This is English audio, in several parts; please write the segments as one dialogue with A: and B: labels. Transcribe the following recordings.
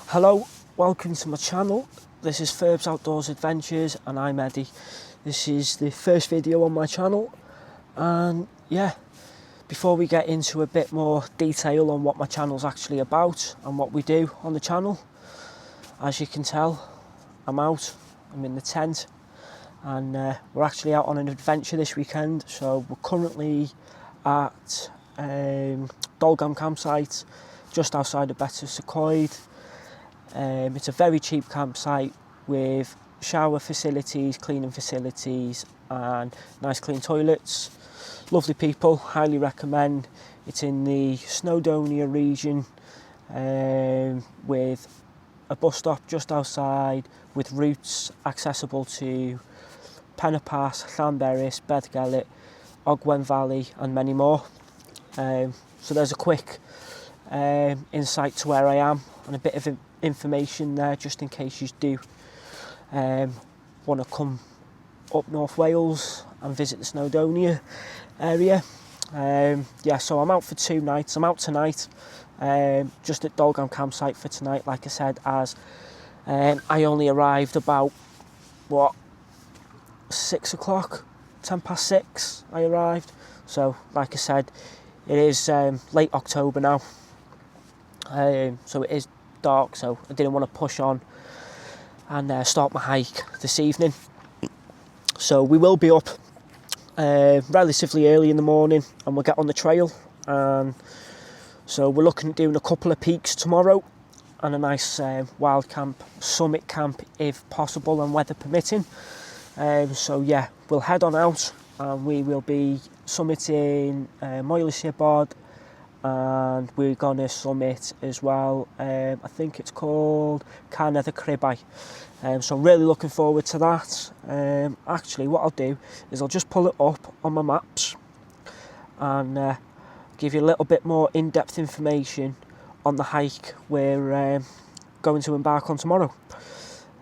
A: Hello, welcome to my channel. This is Ferb's Outdoors Adventures and I'm Eddie. This is the first video on my channel, and yeah, before we get into a bit more detail on what my channel's actually about and what we do on the channel, as you can tell, I'm in the tent, and we're actually out on an adventure this weekend. So we're currently at Dolgam campsite just outside of Betws-y-Coed. It's a very cheap campsite with shower facilities, cleaning facilities and nice clean toilets. Lovely people, highly recommend. It's in the Snowdonia region with a bus stop just outside, with routes accessible to Pen-y-Pass, Llanberis, Beddgelert, Ogwen Valley and many more. So there's a quick insight to where I am and a bit of information there just in case you do want to come up North Wales and visit the Snowdonia area. Yeah, so I'm out for 2 nights. I'm out tonight, just at Dolgam campsite for tonight, like I said, as I only arrived about 6 o'clock, 10 past 6 I arrived. So like I said, it is late October now, so it is dark, so I didn't want to push on and start my hike this evening. So we will be up relatively early in the morning and we'll get on the trail, and so we're looking at doing a couple of peaks tomorrow and a nice wild camp, summit camp if possible and weather permitting. So yeah, we'll head on out and we will be summiting Moelyshibod, and we're going to summit as well, I think it's called Carnedd y Cribau. So I'm really looking forward to that. Actually, what I'll do is I'll just pull it up on my maps and give you a little bit more in-depth information on the hike we're going to embark on tomorrow.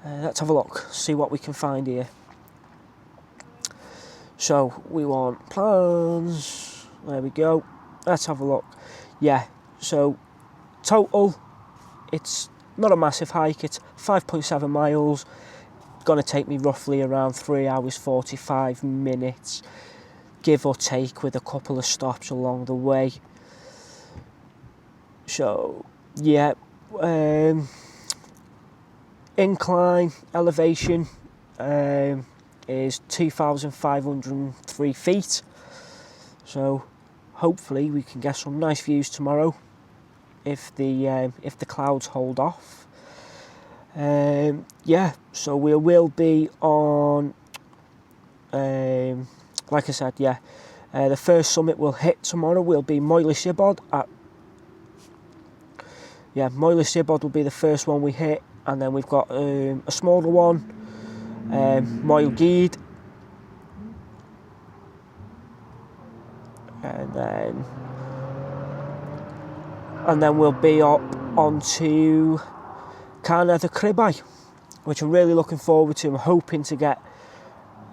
A: Let's have a look, see what we can find here. So we want plans, there we go, let's have a look. Yeah, so total, it's not a massive hike, it's 5.7 miles, going to take me roughly around 3 hours 45 minutes, give or take, with a couple of stops along the way. So yeah, incline elevation is 2,503 feet, so hopefully we can get some nice views tomorrow if the clouds hold off. Yeah, so we will be on, like I said, yeah, the first summit we'll hit tomorrow will be Moelyshibod. Moelyshibod will be the first one we hit, and then we've got a smaller one, Moel-Gyd, and then we'll be up onto Carnedd y Cribau, which I'm really looking forward to. I'm hoping to get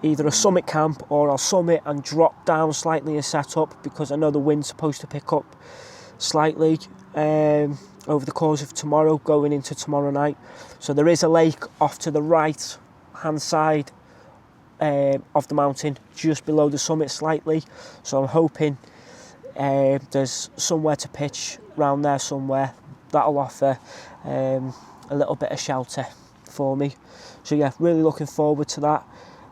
A: either a summit camp or I'll summit and drop down slightly and set up, because I know the wind's supposed to pick up slightly over the course of tomorrow, going into tomorrow night. So there is a lake off to the right hand side of the mountain, just below the summit slightly, so I'm hoping there's somewhere to pitch round there somewhere that'll offer a little bit of shelter for me. So yeah, really looking forward to that.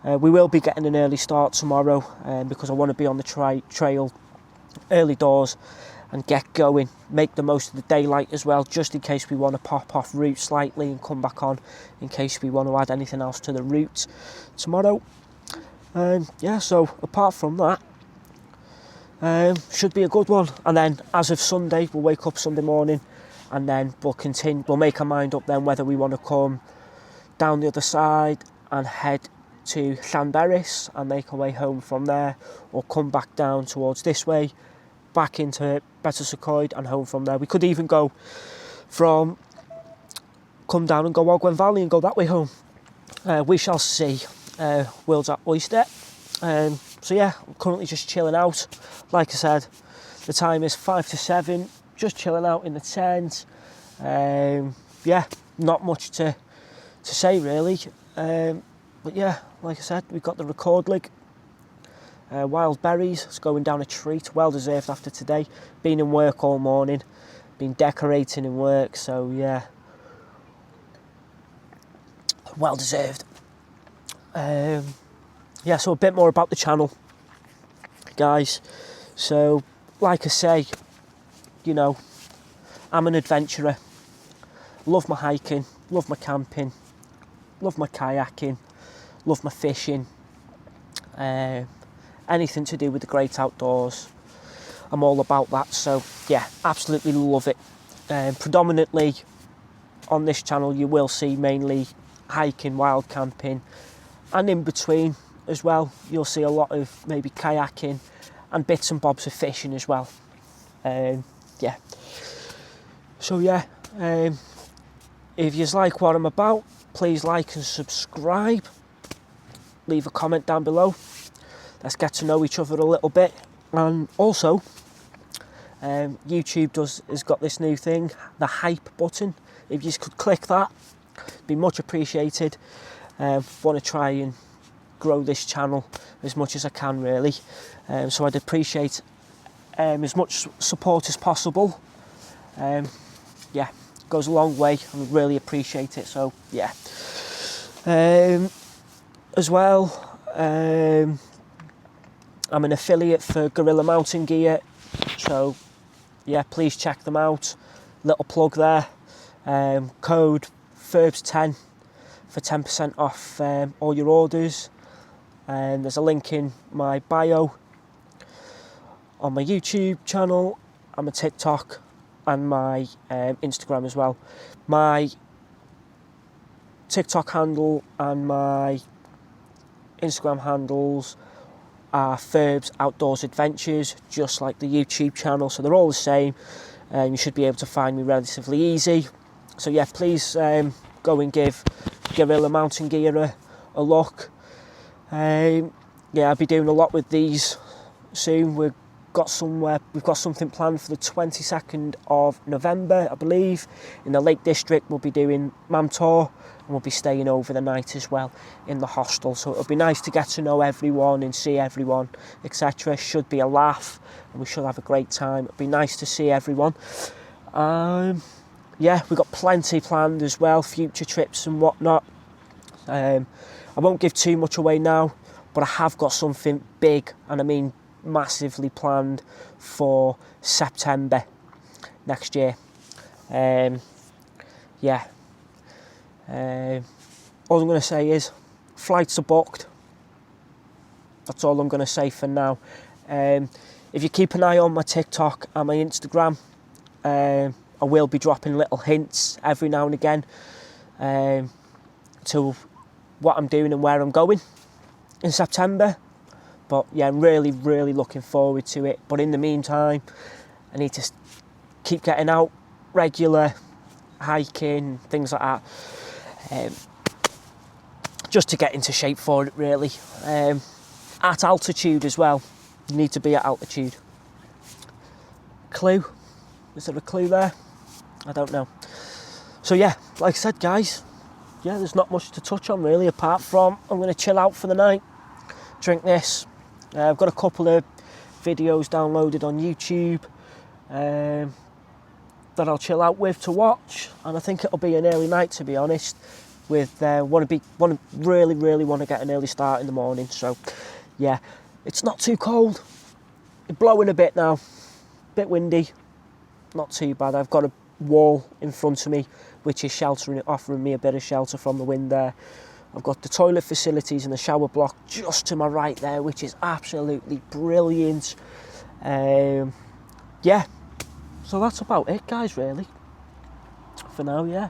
A: We will be getting an early start tomorrow because I want to be on the trail early doors and get going, make the most of the daylight as well, just in case we want to pop off route slightly and come back on in case we want to add anything else to the route tomorrow. Yeah, so apart from that, should be a good one. And then as of Sunday, we'll wake up Sunday morning and then we'll make our mind up then whether we want to come down the other side and head to Llanberis and make our way home from there, or come back down towards this way, back into Betws-y-Coed and home from there. We could even come down and go Ogwen Valley and go that way home. We shall see. World's at oyster. So yeah, I'm currently just chilling out. Like I said, the time is 5 to 7, just chilling out in the tent. Yeah, not much to say really. But yeah, like I said, we've got the record lig. Wild berries, it's going down a treat, well deserved after today. Been in work all morning, been decorating in work, so yeah, well deserved. Yeah, so a bit more about the channel, guys. So, like I say, you know, I'm an adventurer. Love my hiking, love my camping, love my kayaking, love my fishing. Anything to do with the great outdoors, I'm all about that. So yeah, absolutely love it. Predominantly on this channel you will see mainly hiking, wild camping, and in between as well you'll see a lot of maybe kayaking and bits and bobs of fishing as well. Yeah, so yeah, if you like what I'm about, please like and subscribe, leave a comment down below. Let's get to know each other a little bit. And also YouTube has got this new thing, the hype button. If you could click that, it'd be much appreciated. Want to try and grow this channel as much as I can really, so I'd appreciate as much support as possible. Yeah, goes a long way, I would really appreciate it. So yeah, as well, I'm an affiliate for Gorilla Mountain Gear, so yeah, please check them out. Little plug there. Code FERBS10 for 10% off all your orders. And there's a link in my bio on my YouTube channel, and my TikTok, and my Instagram as well. My TikTok handle and my Instagram handles are Ferbs Outdoors Adventures, just like the YouTube channel, so they're all the same. You should be able to find me relatively easy. So yeah, please go and give Gorilla Mountain Gear a look. Yeah, I'll be doing a lot with these soon. We've got something planned for the 22nd of November, I believe, in the Lake District. We'll be doing Mamtor, and we'll be staying over the night as well in the hostel. So it'll be nice to get to know everyone and see everyone, etc. Should be a laugh, and we should have a great time. It'll be nice to see everyone. Yeah, we've got plenty planned as well, future trips and whatnot. I won't give too much away now, but I have got something big, and I mean massively, planned for September next year. Yeah. All I'm going to say is flights are booked. That's all I'm going to say for now. If you keep an eye on my TikTok and my Instagram, I will be dropping little hints every now and again to what I'm doing and where I'm going in September. But yeah, I'm really, really looking forward to it. But in the meantime, I need to keep getting out, regular hiking, things like that, just to get into shape for it really. At altitude as well, you need to be at altitude. Clue? Is there a clue there? I don't know. So yeah, like I said guys, yeah, there's not much to touch on really, apart from I'm going to chill out for the night, drink this. I've got a couple of videos downloaded on YouTube that I'll chill out with to watch, and I think it'll be an early night, to be honest. With really want to get an early start in the morning. So yeah, it's not too cold. It's blowing a bit now, bit windy, not too bad. I've got a wall in front of me which is offering me a bit of shelter from the wind there. I've got the toilet facilities and the shower block just to my right there, which is absolutely brilliant. Yeah, so that's about it guys really for now. Yeah,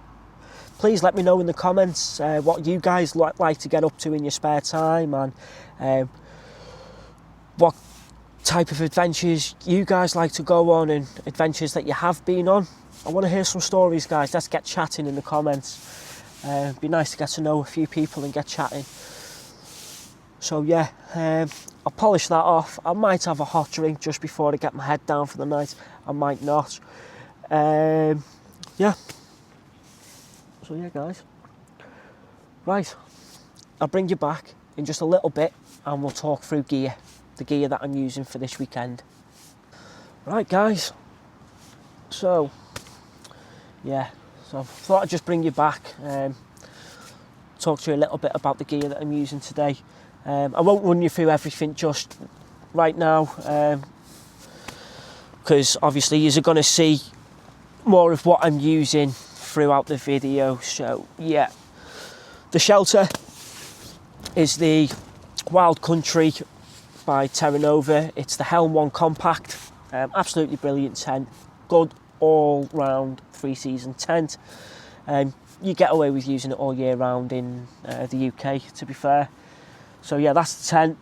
A: please let me know in the comments what you guys like to get up to in your spare time, and what type of adventures you guys like to go on, and adventures that you have been on. I want to hear some stories guys. Let's get chatting in the comments. It'd be nice to get to know a few people and get chatting. So yeah, I'll polish that off. I might have a hot drink just before I get my head down for the night. I might not. Yeah. So yeah, guys. Right, I'll bring you back in just a little bit and we'll talk through gear, the gear that I'm using for this weekend. Right, guys. So, yeah, so I thought I'd just bring you back, talk to you a little bit about the gear that I'm using today. I won't run you through everything just right now, because obviously you're going to see more of what I'm using throughout the video. So yeah, the shelter is the Wild Country by Terra Nova. It's the Helm 1 Compact, absolutely brilliant tent, good all round 3-season tent. You get away with using it all year round in the UK, to be fair. So yeah, that's the tent.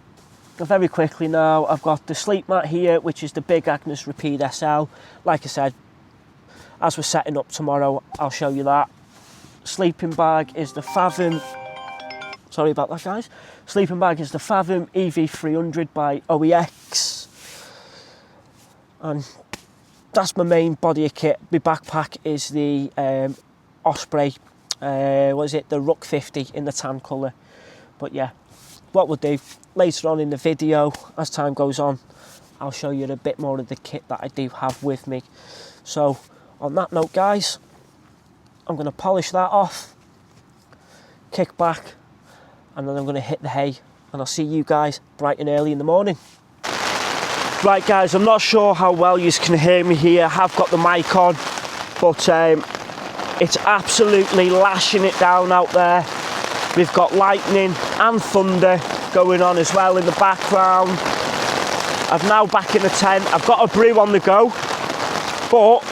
A: Very quickly now, I've got the sleep mat here, which is the Big Agnes Rapide SL. Like I said, as we're setting up tomorrow, I'll show you that. Sleeping bag is the Fathom, sorry about that, guys. Sleeping bag is the Fathom EV300 by OEX. And that's my main body of kit. My backpack is the Osprey, what is it, the Rook 50 in the tan colour. But yeah, what we'll do later on in the video, as time goes on, I'll show you a bit more of the kit that I do have with me. So on that note, guys, I'm going to polish that off, kick back, and then I'm going to hit the hay, and I'll see you guys bright and early in the morning. Right, guys, I'm not sure how well you can hear me here. I have got the mic on, but it's absolutely lashing it down out there. We've got lightning and thunder going on as well in the background. I'm now back in the tent. I've got a brew on the go, but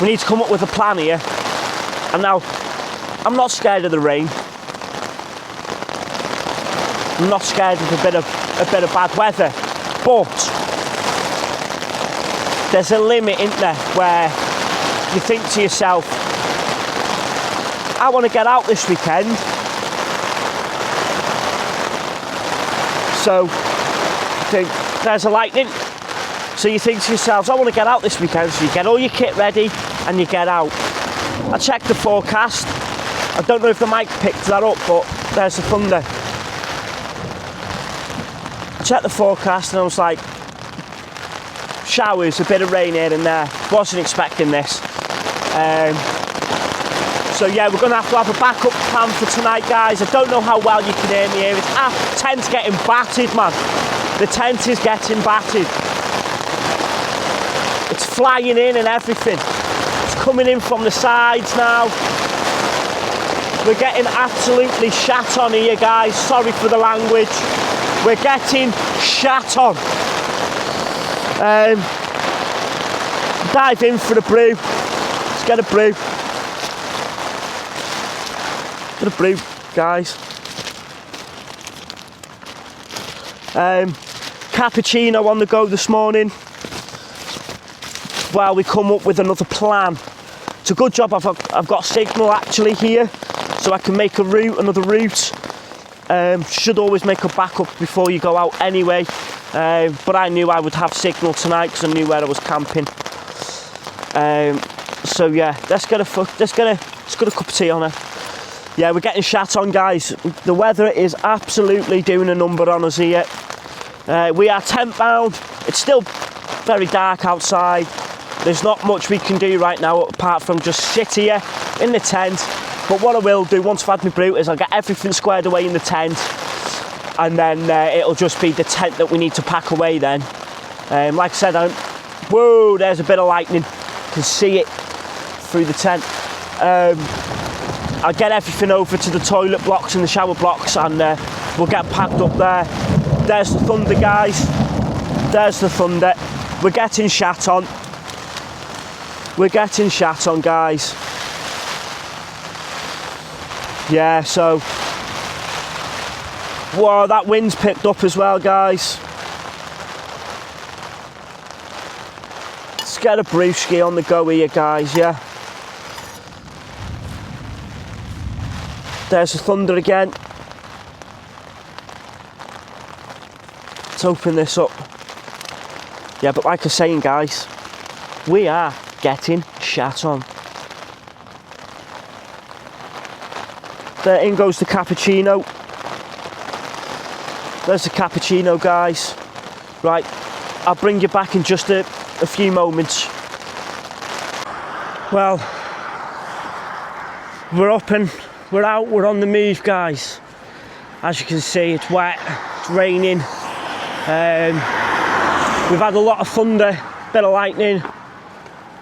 A: we need to come up with a plan here. And now, I'm not scared of the rain. I'm not scared of a bit of bad weather, but there's a limit, isn't there, where you think to yourself, I want to get out this weekend. So you think, there's a lightning. So you think to yourselves, I want to get out this weekend. So you get all your kit ready and you get out. I checked the forecast. I don't know if the mic picked that up, but there's the thunder. I checked the forecast and I was like, showers, a bit of rain here and there. Wasn't expecting this. So yeah, we're going to have a backup plan for tonight, guys. I don't know how well you can hear me here. The tent's getting battered, man. The tent is getting battered. It's flying in and everything. It's coming in from the sides now. We're getting absolutely shat on here, guys. Sorry for the language. We're getting shat on. Dive in for a brew. Let's get a brew. Get a brew, guys. Cappuccino on the go this morning. Well, we come up with another plan. It's a good job I've got signal actually here, so I can make another route. Should always make a backup before you go out anyway. But I knew I would have signal tonight because I knew where I was camping. So yeah, let's get a cup of tea on her. Yeah, we're getting shat on, guys. The weather is absolutely doing a number on us here. We are tent bound. It's still very dark outside. There's not much we can do right now apart from just sit here in the tent. But what I will do once I've had my brew is I'll get everything squared away in the tent, and then it'll just be the tent that we need to pack away then. Like I said, whoa, there's a bit of lightning. You can see it through the tent. I'll get everything over to the toilet blocks and the shower blocks, and we'll get packed up there. There's the thunder, guys. There's the thunder. We're getting shat on. We're getting shat on, guys. Yeah, so... Whoa, that wind's picked up as well, guys. Let's get a brewski on the go here, guys, yeah. There's the thunder again. Let's open this up. Yeah, but like I was saying, guys, we are getting shat on. There in goes the cappuccino. There's the cappuccino, guys. Right, I'll bring you back in just a few moments. Well, we're up and we're out, we're on the move, guys. As you can see, it's wet, it's raining. We've had a lot of thunder, bit of lightning.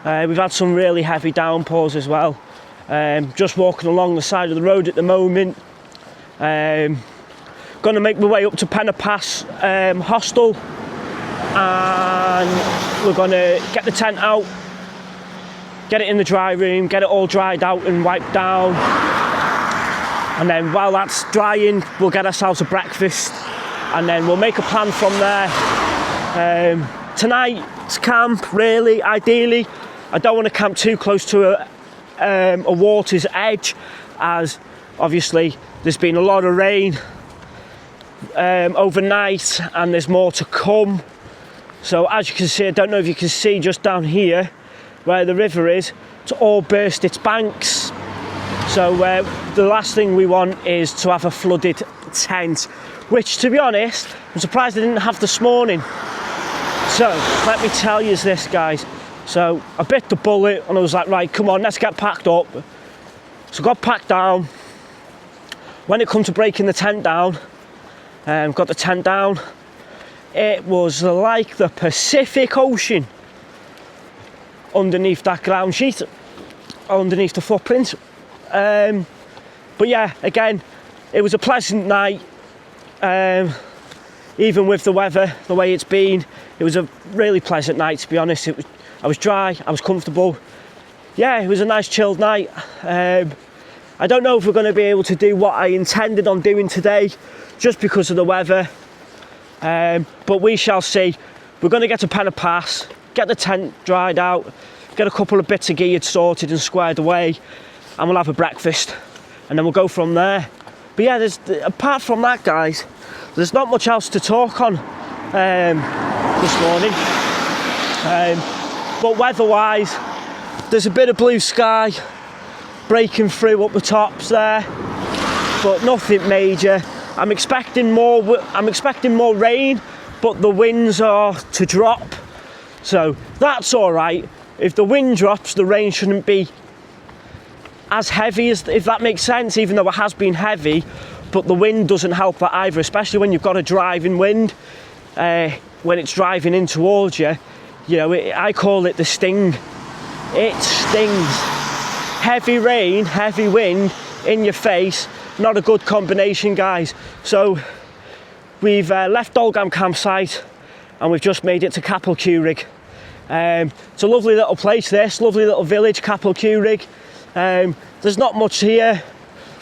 A: We've had some really heavy downpours as well. Just walking along the side of the road at the moment. Going to make my way up to Penna Pass hostel, and we're going to get the tent out, get it in the dry room, get it all dried out and wiped down, and then while that's drying we'll get ourselves a breakfast, and then we'll make a plan from there. Tonight's camp, really, ideally, I don't want to camp too close to a water's edge, as obviously there's been a lot of rain overnight and there's more to come. So as you can see, I don't know if you can see just down here where the river is, it's all burst its banks. So the last thing we want is to have a flooded tent, which, to be honest, I'm surprised I didn't have this morning. So let me tell you this, guys. So I bit the bullet and I was like, right, come on, let's get packed up. So I got packed down. When it come to breaking the tent down, got the tent down, it was like the Pacific Ocean underneath that ground sheet, underneath the footprint. But yeah, again, it was a pleasant night. Even with the weather, the way it's been, it was a really pleasant night, to be honest. I was dry, I was comfortable. Yeah, it was a nice chilled night. I don't know if we're going to be able to do what I intended on doing today, just because of the weather. But we shall see. We're going to get to Penna Pass, get the tent dried out, get a couple of bits of gear sorted and squared away, and we'll have a breakfast, and then we'll go from there. But yeah, apart from that, guys, there's not much else to talk on this morning. But weather-wise, there's a bit of blue sky breaking through up the tops there, but nothing major. I'm expecting more rain, but the winds are to drop, so that's all right. If the wind drops, the rain shouldn't be as heavy, as, if that makes sense, even though it has been heavy, but the wind doesn't help that either, especially when you've got a driving wind. When it's driving in towards you, you know, I call it the sting. It stings. Heavy rain, heavy wind in your face, not a good combination, guys. So we've left Dolgam campsite and we've just made it to Capel Curig. It's a lovely little place, this lovely little village, Capel Curig. There's not much here,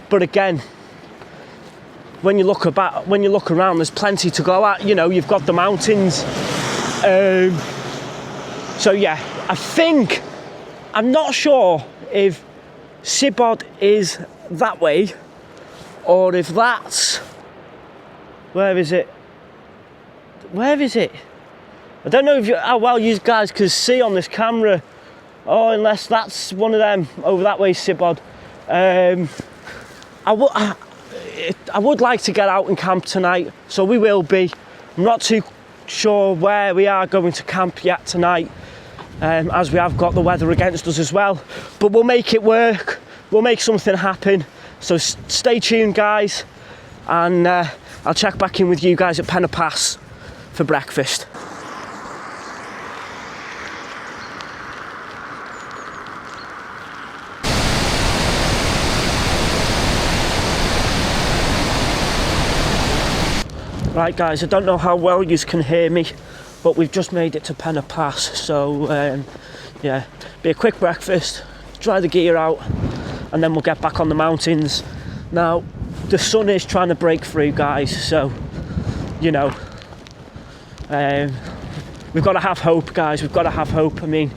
A: but again, when you look around, there's plenty to go at. You know, you've got the mountains. So yeah, I'm not sure if Sibod is that way, or if that's, where is it? I don't know how well you guys can see on this camera. Oh, unless that's one of them over that way, Sibod. I would like to get out and camp tonight, so we will be. I'm not too sure where we are going to camp yet tonight, as we have got the weather against us as well. But we'll make it work. We'll make something happen. So stay tuned, guys, and I'll check back in with you guys at Penna Pass for breakfast. Right, guys, I don't know how well you can hear me, but we've just made it to Penna Pass, so yeah, be a quick breakfast, dry the gear out, and then we'll get back on the mountains. Now, the sun is trying to break through, guys, so, you know, we've got to have hope, guys, we've got to have hope. I mean,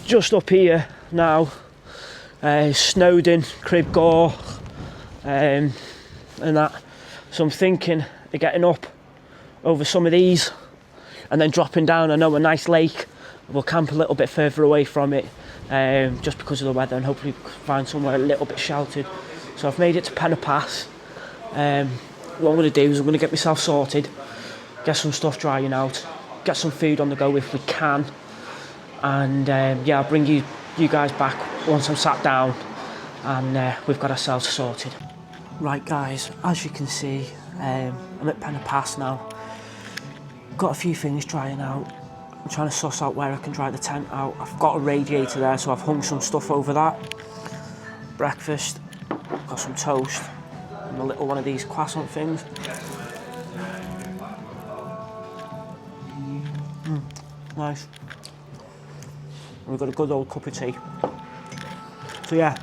A: just up here now, Snowdonia, Cribgore, and that, so I'm thinking of getting up over some of these and then dropping down. I know a nice lake we'll camp a little bit further away from it, just because of the weather, and hopefully find somewhere a little bit sheltered. So I've made it to Penna Pass. What I'm going to do is I'm going to get myself sorted, get some stuff drying out, get some food on the go if we can, and yeah, I'll bring you guys back once I'm sat down and we've got ourselves sorted. Right guys, as you can see, I'm at Penna Pass now. Got a few things drying out. I'm trying to suss out where I can dry the tent out. I've got a radiator there, so I've hung some stuff over that. Breakfast, got some toast, and a little one of these croissant things. Nice. And we've got a good old cup of tea. So yeah,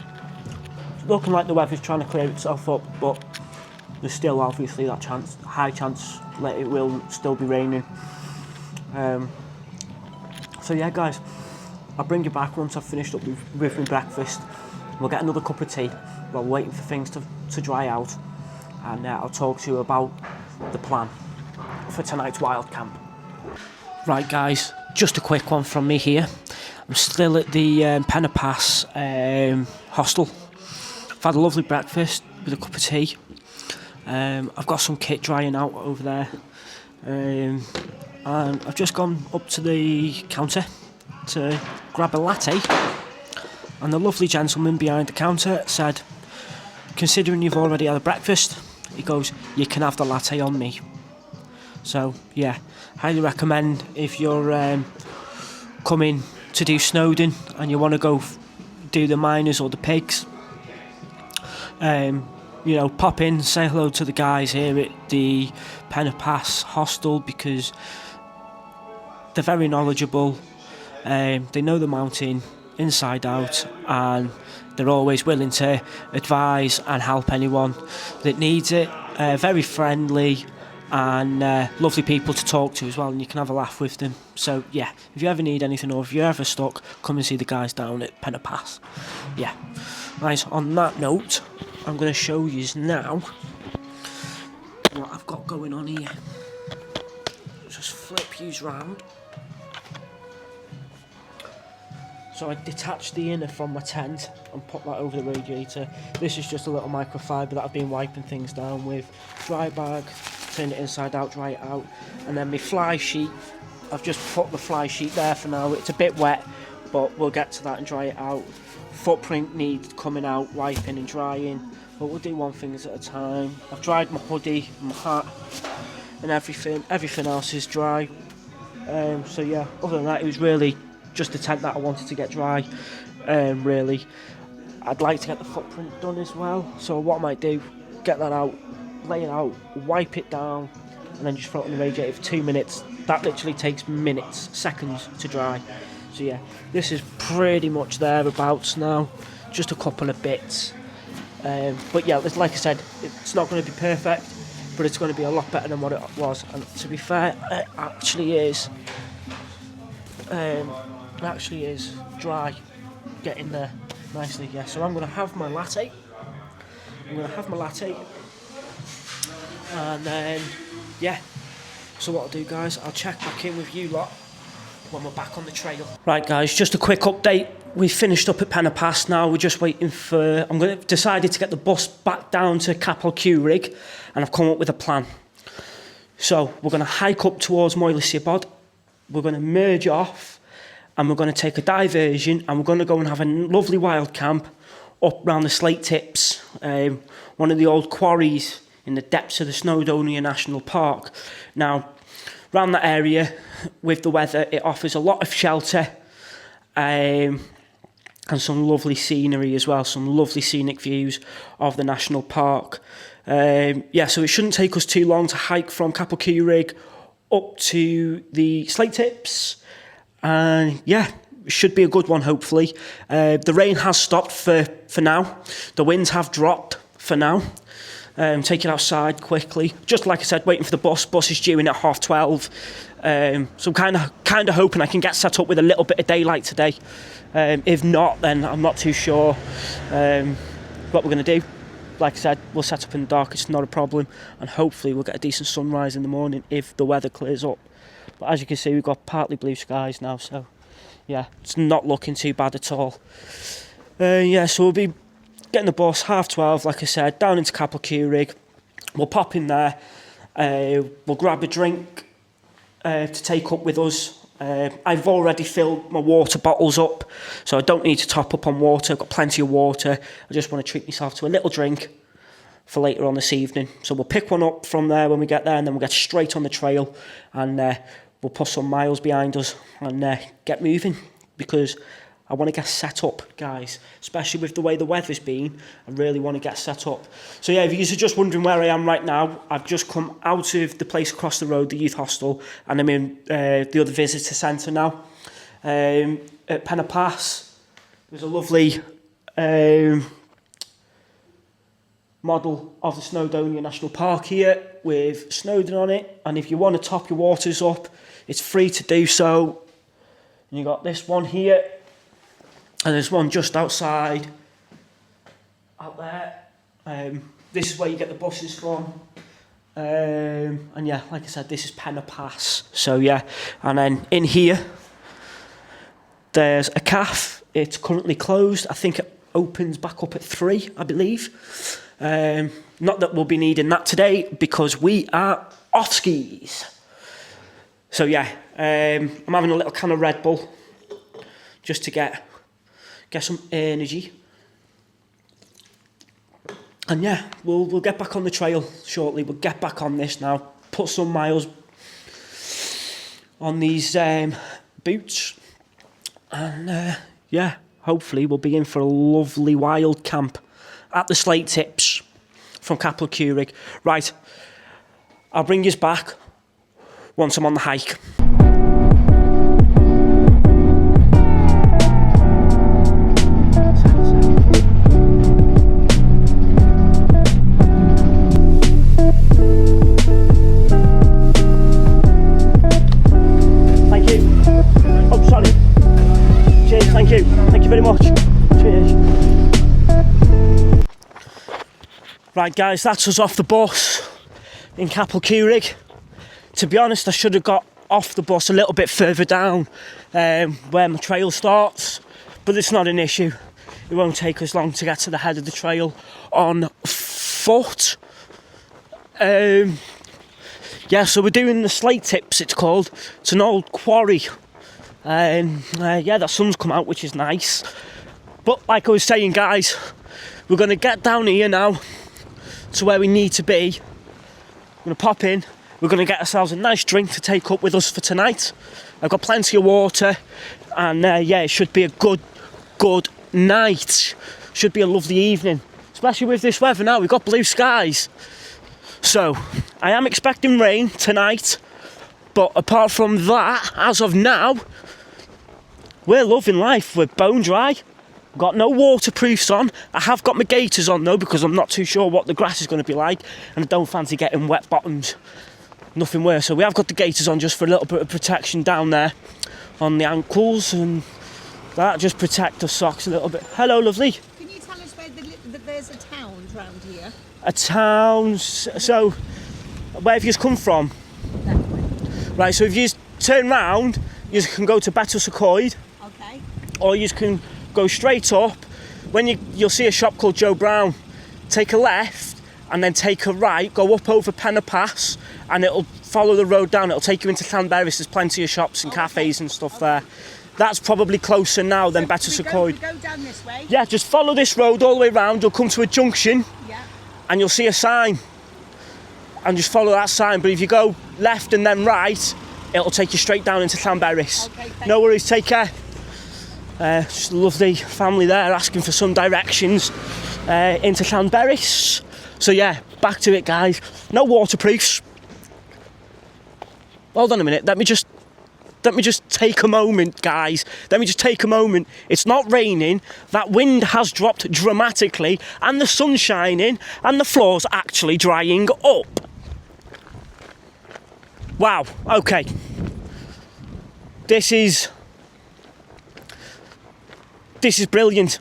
A: it's looking like the weather's trying to clear itself up, but there's still obviously that high chance that it will still be raining. So yeah guys, I'll bring you back once I've finished up with my breakfast. We'll get another cup of tea while waiting for things to dry out, and I'll talk to you about the plan for tonight's wild camp. Right guys, just a quick one from me here. I'm still at the Penna Pass hostel. I've had a lovely breakfast with a cup of tea. I've got some kit drying out over there, and I've just gone up to the counter to grab a latte, and the lovely gentleman behind the counter said, considering you've already had a breakfast, he goes, you can have the latte on me. So yeah, highly recommend if you're coming to do Snowdon and you want to go do the miners or the pigs, you know, pop in, say hello to the guys here at the Penna Pass hostel, because they're very knowledgeable. They know the mountain inside out, and they're always willing to advise and help anyone that needs it. Very friendly and lovely people to talk to as well, and you can have a laugh with them. So yeah, if you ever need anything or if you're ever stuck, come and see the guys down at Penna Pass. Yeah. Right, on that note, I'm going to show you now what I've got going on here. Just flip yous round. So I detached the inner from my tent and put that over the radiator. This is just a little microfiber that I've been wiping things down with. Dry bag, turn it inside out, dry it out. And then my fly sheet, I've just put the fly sheet there for now. It's a bit wet, but we'll get to that and dry it out. Footprint needs coming out, wiping and drying, but we'll do one thing at a time. I've dried my hoodie, my hat, and everything else is dry. So yeah, other than that, it was really just the tent that I wanted to get dry. Really, I'd like to get the footprint done as well, so what I might do, get that out, lay it out, wipe it down, and then just throw it on the radiator for 2 minutes. That literally takes minutes, seconds to dry. So yeah, this is pretty much thereabouts now, just a couple of bits. But yeah, like I said, it's not going to be perfect, but it's going to be a lot better than what it was. And to be fair, it actually is. It actually is dry, getting there nicely. Yeah, so I'm going to have my latte. And then yeah. So what I'll do, guys, I'll check back in with you lot when we're back on the trail. Right guys, just a quick update. We finished up at Penna Pass now. We're just waiting for... decided to get the bus back down to Capel Cewrig, and I've come up with a plan. So we're going to hike up towards Moyle Sibod. We're going to merge off, and we're going to take a diversion, and we're going to go and have a lovely wild camp up round the Slate Tips, one of the old quarries in the depths of the Snowdonia National Park. Now, around that area, with the weather, it offers a lot of shelter, and some lovely scenery as well, some lovely scenic views of the national park. Yeah, so it shouldn't take us too long to hike from Capel Cewrig up to the Slate Tips, and yeah, it should be a good one, hopefully. The rain has stopped for now. The winds have dropped for now. Take it outside quickly. Just like I said, waiting for the bus. Bus is due in at 12:30. So I'm kind of hoping I can get set up with a little bit of daylight today. If not, then I'm not too sure what we're going to do. Like I said, we'll set up in the dark. It's not a problem, and hopefully we'll get a decent sunrise in the morning if the weather clears up. But as you can see, we've got partly blue skies now, so yeah, it's not looking too bad at all. Yeah, so we'll be getting the bus 12:30, like I said, down into Capel Curig. We'll pop in there. We'll grab a drink to take up with us. I've already filled my water bottles up, so I don't need to top up on water. I've got plenty of water. I just want to treat myself to a little drink for later on this evening. So we'll pick one up from there when we get there, and then we'll get straight on the trail, and we'll put some miles behind us and get moving, because I want to get set up, guys, especially with the way the weather's been. I really want to get set up. So yeah, if you're just wondering where I am right now, I've just come out of the place across the road, the youth hostel, and I'm in the other visitor centre now. At Penna Pass, there's a lovely model of the Snowdonia National Park here with Snowdon on it, and if you want to top your waters up, it's free to do so. And you got this one here, and there's one just outside, out there. This is where you get the buses from. And yeah, like I said, this is Penna Pass. So yeah, and then in here, there's a cafe. It's currently closed. I think it opens back up at 3, I believe. Not that we'll be needing that today, because we are off skis. So yeah, I'm having a little can of Red Bull, just to get some energy. And yeah, we'll get back on the trail shortly. We'll get back on this now, put some miles on these boots, and yeah, hopefully we'll be in for a lovely wild camp at the Slate Tips from Capel Curig. Right, I'll bring you back once I'm on the hike. Thank you very much. Cheers. Right guys, that's us off the bus in Capel Curig. To be honest, I should have got off the bus a little bit further down where my trail starts, but it's not an issue. It won't take us long to get to the head of the trail on foot. Yeah, so we're doing the Slate Tips, it's called. It's an old quarry. Yeah, the sun's come out, which is nice. But like I was saying, guys, we're going to get down here now to where we need to be. We're going to pop in. We're going to get ourselves a nice drink to take up with us for tonight. I've got plenty of water, and yeah, it should be a good night. Should be a lovely evening, especially with this weather now. We've got blue skies. So I am expecting rain tonight, but apart from that, as of now, we're loving life. We're bone dry. Got no waterproofs on. I have got my gaiters on though, because I'm not too sure what the grass is going to be like, and I don't fancy getting wet bottoms. Nothing worse. So we have got the gaiters on just for a little bit of protection down there on the ankles, and that just protect the socks a little bit. Hello, lovely.
B: Can you tell us where there's a town around here?
A: A town. So where have you come from?
B: That way.
A: Right. So if you turn round, you can go to Betws-y-Coed.
B: Okay.
A: Or you can go straight up. When you'll see a shop called Joe Brown, take a left and then take a right, go up over Penna Pass, and it'll follow the road down. It'll take you into Llanberis. There's plenty of shops and cafes and stuff there. That's probably closer now than Betws-y-Coed.
B: We go down this way.
A: Yeah, just follow this road all the way round. You'll come to a junction, and you'll see a sign, and just follow that sign. But if you go left and then right, it'll take you straight down into Llanberis. Okay, no worries, take care. Just a lovely family there asking for some directions into Llanberis. So yeah, back to it, guys. No waterproofs. Hold on a minute, let me just take a moment, guys. Let me just take a moment. It's not raining, that wind has dropped dramatically, and the sun's shining, and the floor's actually drying up. Wow, okay. This is brilliant.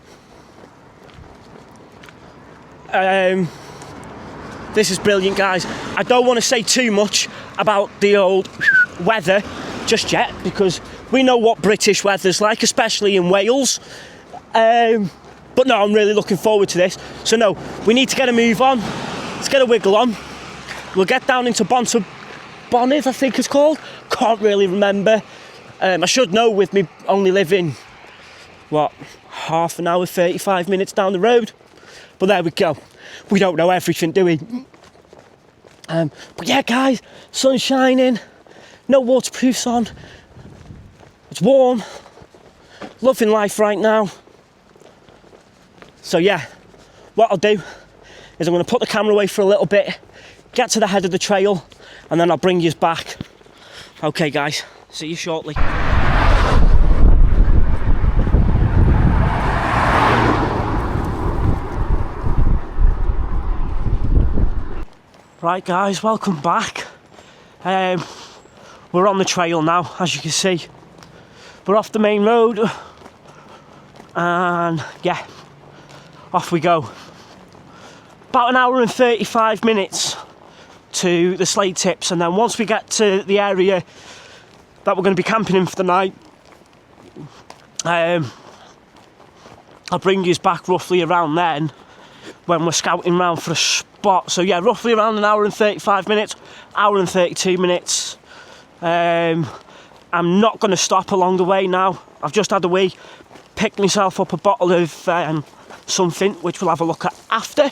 A: This is brilliant, guys. I don't want to say too much about the old weather just yet, because we know what British weather's like, especially in Wales. But no, I'm really looking forward to this. So no, we need to get a move on. Let's get a wiggle on. We'll get down into Bonnet, I think it's called. Can't really remember. I should know with me only living, what, half an hour, 35 minutes down the road. But there we go. We don't know everything, do we? But yeah, guys, sun's shining. No waterproofs on. It's warm. Loving life right now. So yeah, what I'll do is I'm going to put the camera away for a little bit, get to the head of the trail, and then I'll bring you back. Okay guys, see you shortly. Right guys, welcome back. We're on the trail now, as you can see. We're off the main road, and yeah, off we go. About an hour and 35 minutes to the Slade Tips, and then once we get to the area that we're going to be camping in for the night, I'll bring you back roughly around then when we're scouting around for a spot. So yeah, roughly around an hour and 35 minutes, hour and 32 minutes. I'm not going to stop along the way now. I've just had a wee, picked myself up a bottle of something which we'll have a look at after.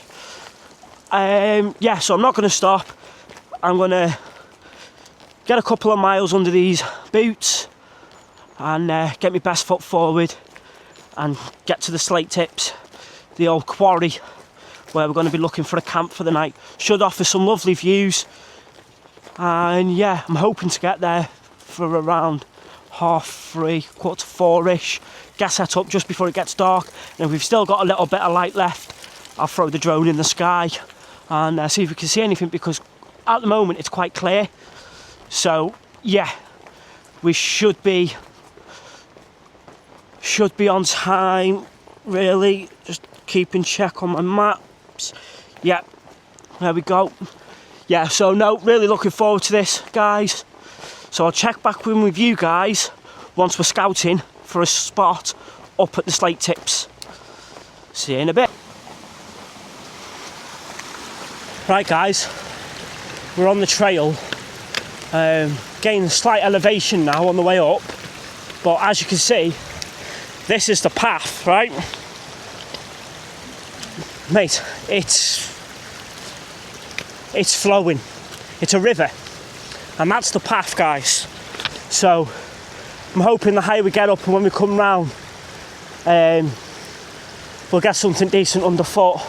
A: Yeah, so I'm not going to stop. I'm going to get a couple of miles under these boots and get my best foot forward and get to the Slate Tips, the old quarry where we're going to be looking for a camp for the night. Should offer some lovely views, and yeah, I'm hoping to get there for around 3:30, 4:45ish. Get set up just before it gets dark, and if we've still got a little bit of light left, I'll throw the drone in the sky and see if we can see anything, because at the moment it's quite clear. So yeah, we should be on time, really. Just keeping check on my maps. Yeah, there we go. Yeah, so no, really looking forward to this, guys. So I'll check back in with you guys once we're scouting for a spot up at the Slate Tips. See you in a bit. Right guys, we're on the trail, gaining slight elevation now on the way up, but as you can see, this is the path, right? Mate, it's flowing, it's a river, and that's the path, guys. So I'm hoping the higher we get up and when we come round, we'll get something decent underfoot,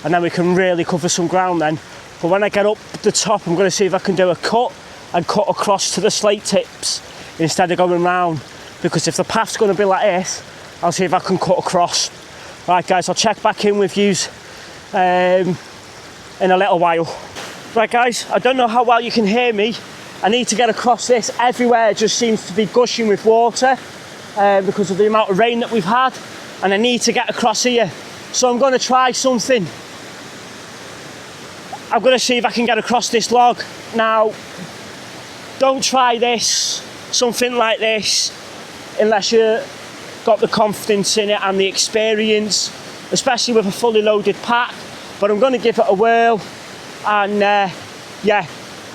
A: and then we can really cover some ground then. But when I get up the top, I'm going to see if I can do a cut and cut across to the Slate Tips instead of going round, because if the path's going to be like this, I'll see if I can cut across. Right guys, I'll check back in with yous in a little while. Right guys, I don't know how well you can hear me. I need to get across this. Everywhere just seems to be gushing with water because of the amount of rain that we've had, and I need to get across here. So I'm going to try something. I'm going to see if I can get across this log. Now, don't try this, something like this, unless you've got the confidence in it and the experience, especially with a fully loaded pack. But I'm going to give it a whirl, and yeah,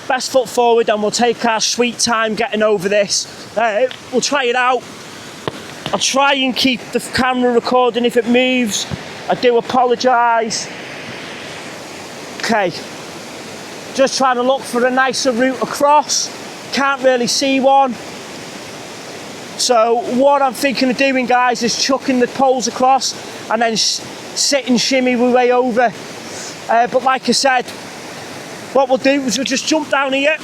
A: best foot forward, and we'll take our sweet time getting over this. We'll try it out. I'll try and keep the camera recording if it moves. I do apologise. Okay, just trying to look for a nicer route across. Can't really see one. So what I'm thinking of doing, guys, is chucking the poles across and then sit and shimmy my way over. But like I said, what we'll do is we'll just jump down here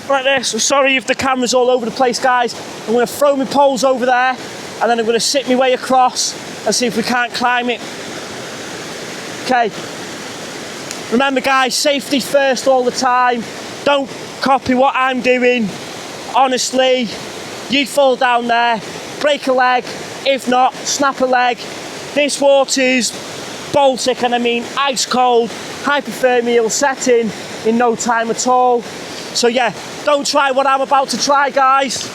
A: like this. I'm sorry if the camera's all over the place, guys. I'm going to throw my poles over there, and then I'm going to sit my way across and see if we can't climb it. Okay. Remember, guys, safety first all the time. Don't copy what I'm doing. Honestly, you fall down there, break a leg. If not, snap a leg. This water's Baltic, and I mean ice cold. Hypothermia will set in no time at all. So yeah, don't try what I'm about to try, guys.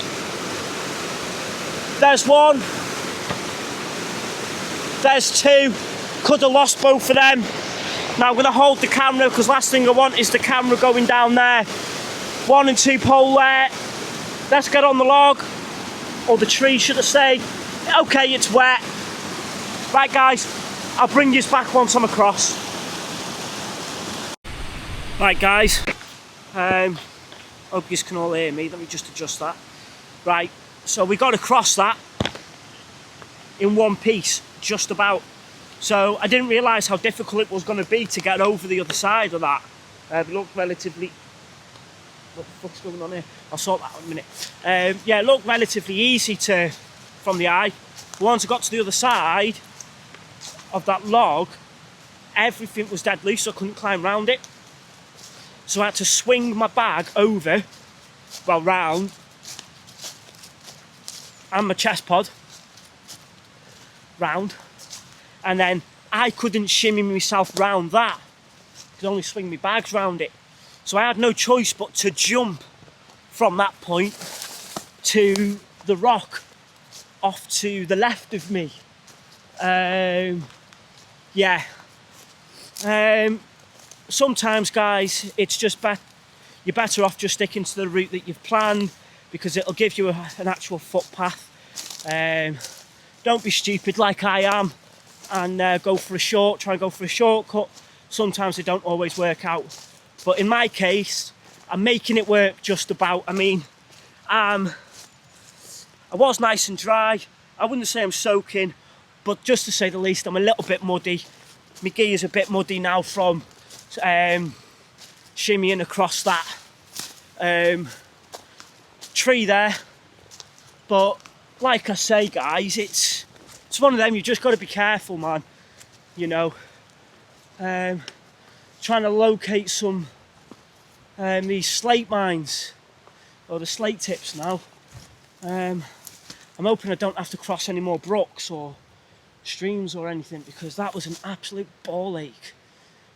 A: There's one. There's two. Could have lost both of them. Now I'm going to hold the camera because last thing I want is the camera going down there. 1 and 2 pole there. Let's get on the log. Or the tree, should I say. Okay, it's wet. Right, guys, I'll bring you back once I'm across. Right, guys. Hope you can all hear me. Let me just adjust that. Right, so we got across that in one piece, just about. So I didn't realise how difficult it was going to be to get over the other side of that. It looked relatively... What the fuck's going on here? I'll sort that out in a minute. Yeah, it looked relatively easy from the eye. But once I got to the other side of that log, everything was dead loose, so I couldn't climb round it. So I had to swing my bag over, well, round, and my chest pod round, and then I couldn't shimmy myself round that. I could only swing my bags round it. So I had no choice but to jump from that point to the rock off to the left of me. Yeah. Sometimes, guys, it's just you're better off just sticking to the route that you've planned because it'll give you an actual footpath. Don't be stupid like I am and try and go for a shortcut. Sometimes they don't always work out. But in my case, I'm making it work just about. I mean, I was nice and dry. I wouldn't say I'm soaking, but just to say the least, I'm a little bit muddy. My gear's a bit muddy now from shimmying across that tree there. But like I say, guys, it's one of them. You just got to be careful, man. You know, trying to locate some these slate mines or the slate tips now. I'm hoping I don't have to cross any more brooks or streams or anything because that was an absolute ball ache.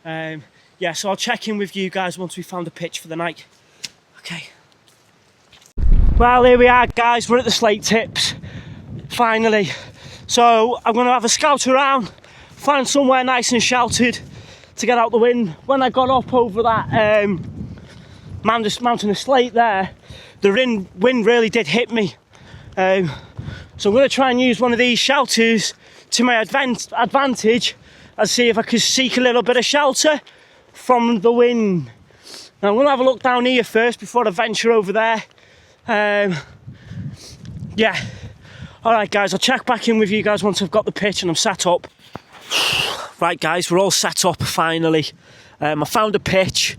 A: Yeah, so I'll check in with you guys once we found a pitch for the night. Okay. Well, here we are, guys. We're at the slate tips, finally. So I'm going to have a scout around, find somewhere nice and sheltered to get out the wind. When I got up over that mountain of slate there, the wind really did hit me. So I'm going to try and use one of these shelters to my advantage and see if I can seek a little bit of shelter from the wind. Now I'm going to have a look down here first before I venture over there. Yeah. Alright, guys, I'll check back in with you guys once I've got the pitch and I'm set up. Right, guys, we're all set up finally. I found a pitch.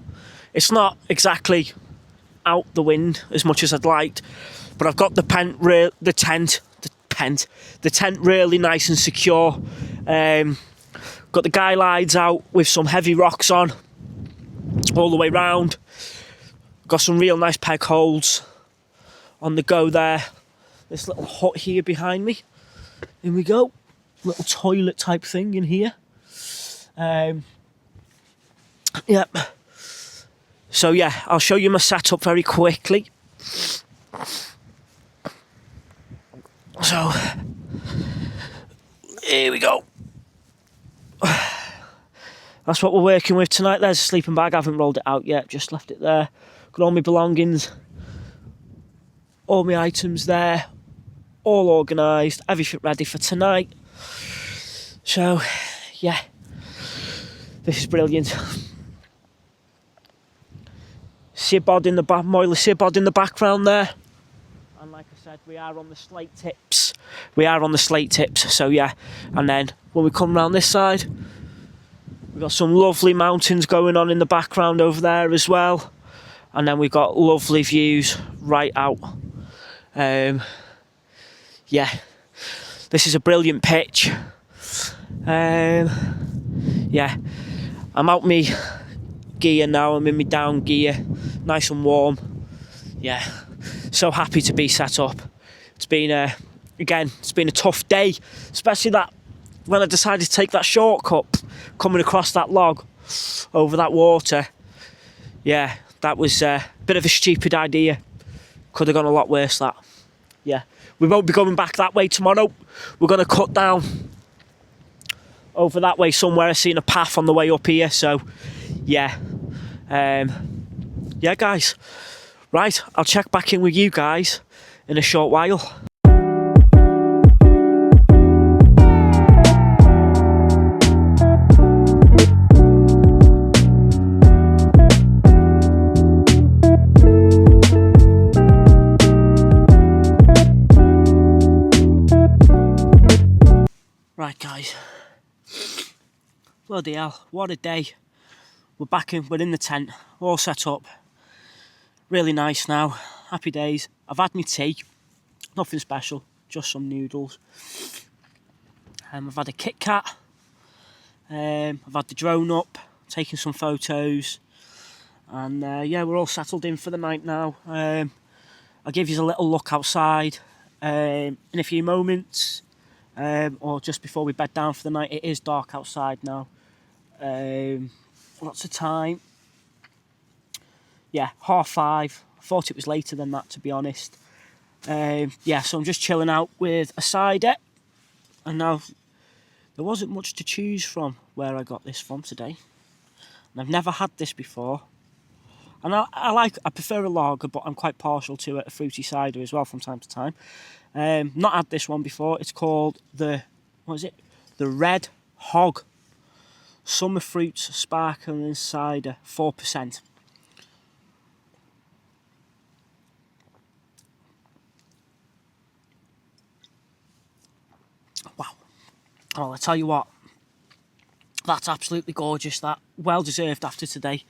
A: It's not exactly out the wind as much as I'd liked, but I've got the tent really nice and secure. Got the guy lights out with some heavy rocks on all the way round. Got some real nice peg holes on the go there. This little hut here behind me. Here we go. Little toilet type thing in here. Yep. So yeah, I'll show you my setup very quickly. So here we go. That's what we're working with tonight. There's a sleeping bag. I haven't rolled it out yet, just left it there. Got all my belongings, all my items there, all organised, everything ready for tonight. So yeah, this is brilliant. Sibod in the back, Moiler Sibod in the background there. And like I said, we are on the slate tips. So yeah, and then when we come round this side, we've got some lovely mountains going on in the background over there as well. And then we've got lovely views right out. Yeah, this is a brilliant pitch. Yeah, I'm out me gear now. I'm in my down gear, nice and warm. Yeah, so happy to be set up. It's been it's been a tough day, especially that when I decided to take that shortcut coming across that log over that water. Yeah, that was a bit of a stupid idea. Could have gone a lot worse, that. Yeah, we won't be going back that way tomorrow. We're going to cut down over that way somewhere. I've seen a path on the way up here, so yeah. Yeah, guys. Right, I'll check back in with you guys in a short while. Right, guys. Bloody hell, what a day. We're in the tent, all set up. Really nice now, happy days. I've had my tea, nothing special, just some noodles. I've had a Kit Kat. I've had the drone up, taking some photos. And yeah, we're all settled in for the night now. I'll give you a little look outside in a few moments. Or just before we bed down for the night. It is dark outside now. What's the time? Yeah, 5:30. I thought it was later than that, to be honest. Yeah, so I'm just chilling out with a cider. And now, there wasn't much to choose from where I got this from today. And I've never had this before. And I prefer a lager, but I'm quite partial to a fruity cider as well from time to time. Not had this one before. It's called the Red Hog Summer Fruits Sparkling Cider, 4%. Wow. Well, I tell you what, that's absolutely gorgeous. That well deserved after today.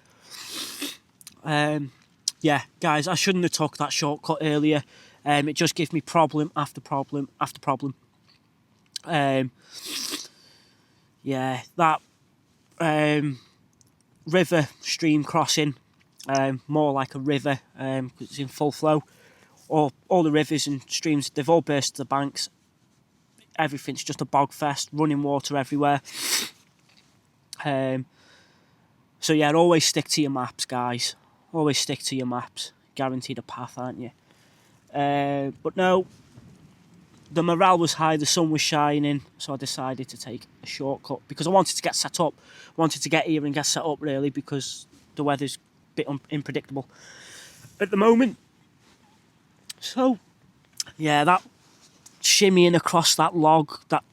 A: Yeah, guys, I shouldn't have took that shortcut earlier. It just gives me problem after problem after problem. Yeah, that river stream crossing, more like a river, 'cause it's in full flow. All the rivers and streams, they've all burst the banks. Everything's just a bog fest, running water everywhere. So yeah, always stick to your maps, guys. Always stick to your maps. Guaranteed a path, aren't you? But no, the morale was high, the sun was shining, so I decided to take a shortcut because I wanted to get set up. I wanted to get here and get set up, really, because the weather's a bit unpredictable at the moment. So, yeah, that shimmying across that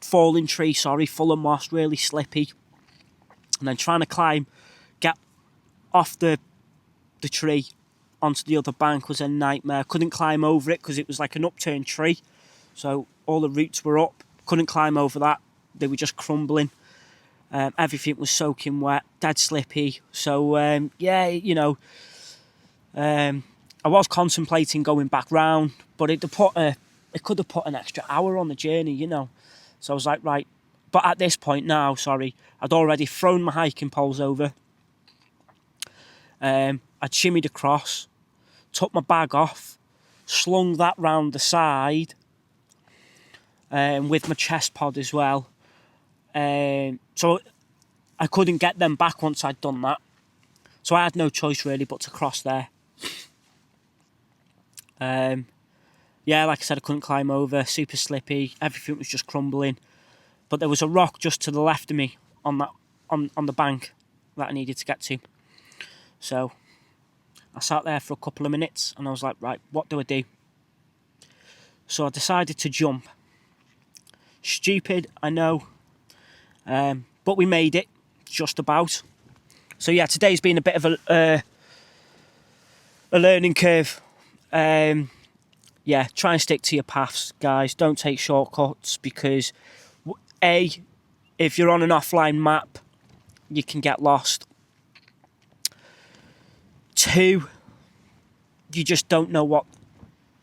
A: fallen tree, full of moss, really slippy. And then trying to get off the tree onto the other bank was a nightmare. Couldn't climb over it because it was like an upturned tree. So all the roots were up. Couldn't climb over that. They were just crumbling. Everything was soaking wet, dead slippy. So, yeah, I was contemplating going back round, but it could have put an extra hour on the journey, So I was like, right. But at this point now, I'd already thrown my hiking poles over. I'd shimmied across, took my bag off, slung that round the side, with my chest pod as well. So I couldn't get them back once I'd done that. So I had no choice really but to cross there. Yeah, like I said, I couldn't climb over, super slippy, everything was just crumbling. But there was a rock just to the left of me on the bank that I needed to get to. So I sat there for a couple of minutes and I was like, right, what do I do? So I decided to jump. Stupid, I know. But we made it, just about. So yeah, today's been a bit of a learning curve. Yeah, try and stick to your paths, guys. Don't take shortcuts because, A, if you're on an offline map, you can get lost. 2, you just don't know what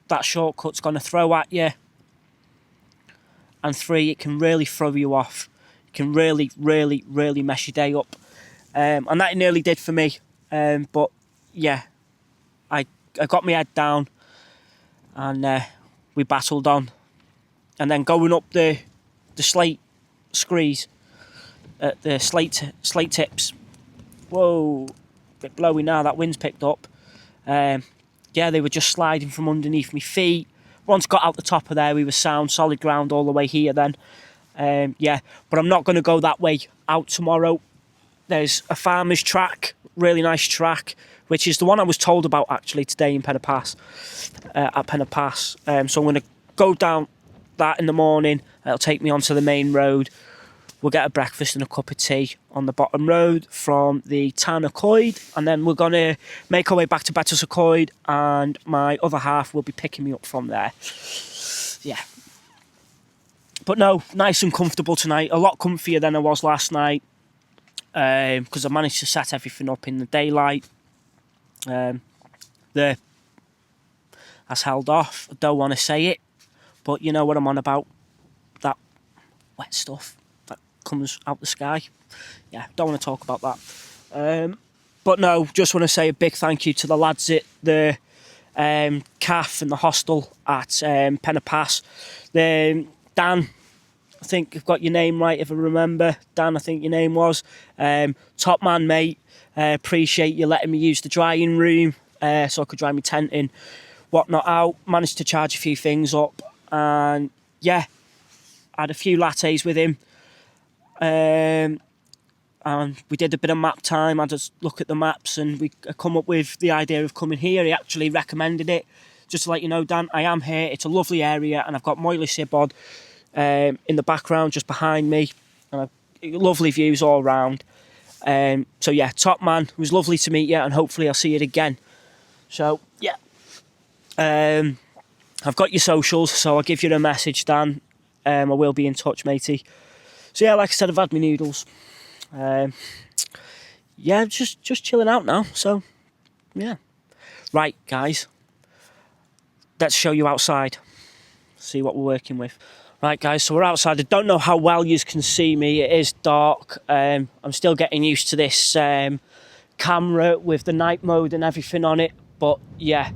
A: that shortcut's going to throw at you. And 3, it can really throw you off. It can really, really, really mess your day up. And that it nearly did for me. But yeah, I got my head down and we battled on. And then going up the slate screes, the slate tips. Whoa, a bit blowy now, that wind's picked up. Yeah, they were just sliding from underneath my feet. once got out the top of there, we were sound, solid ground all the way here then. Yeah, but I'm not going to go that way out tomorrow. There's a farmer's track, really nice track, which is the one I was told about actually today in Penna Pass, at Penna Pass. So I'm going to go down that in the morning. It'll take me onto the main road. We'll get a breakfast and a cup of tea on the bottom road from the town of Coed, and then we're going to make our way back to Betws Coed, and my other half will be picking me up from there. Yeah. But no, nice and comfortable tonight. A lot comfier than I was last night, because I managed to set everything up in the daylight. That's held off. I don't want to say it, but you know what I'm on about. That wet stuff that comes out the sky. Yeah, don't want to talk about that. But no, just want to say a big thank you to the lads at the CAF and the hostel at Penna Pass. Dan, I think I've got your name right if I remember. Dan, I think your name was. Top man, mate. Appreciate you letting me use the drying room so I could dry my tent in, whatnot out. Managed to charge a few things up. And yeah, I had a few lattes with him. And we did a bit of map time. I just look at the maps and we come up with the idea of coming here. He actually recommended it. Just to let you know, Dan, I am here. It's a lovely area and I've got Moyley Sibod in the background just behind me. And lovely views all around. So yeah, top man. It was lovely to meet you and hopefully I'll see you again. So yeah. I've got your socials, so I'll give you a message, Dan. I will be in touch, matey. So yeah, like I said, I've had my noodles. Yeah, just chilling out now. So yeah. Right, guys. Let's show you outside. See what we're working with. Right, guys, so we're outside. I don't know how well you can see me. It is dark. I'm still getting used to this camera with the night mode and everything on it. But yeah,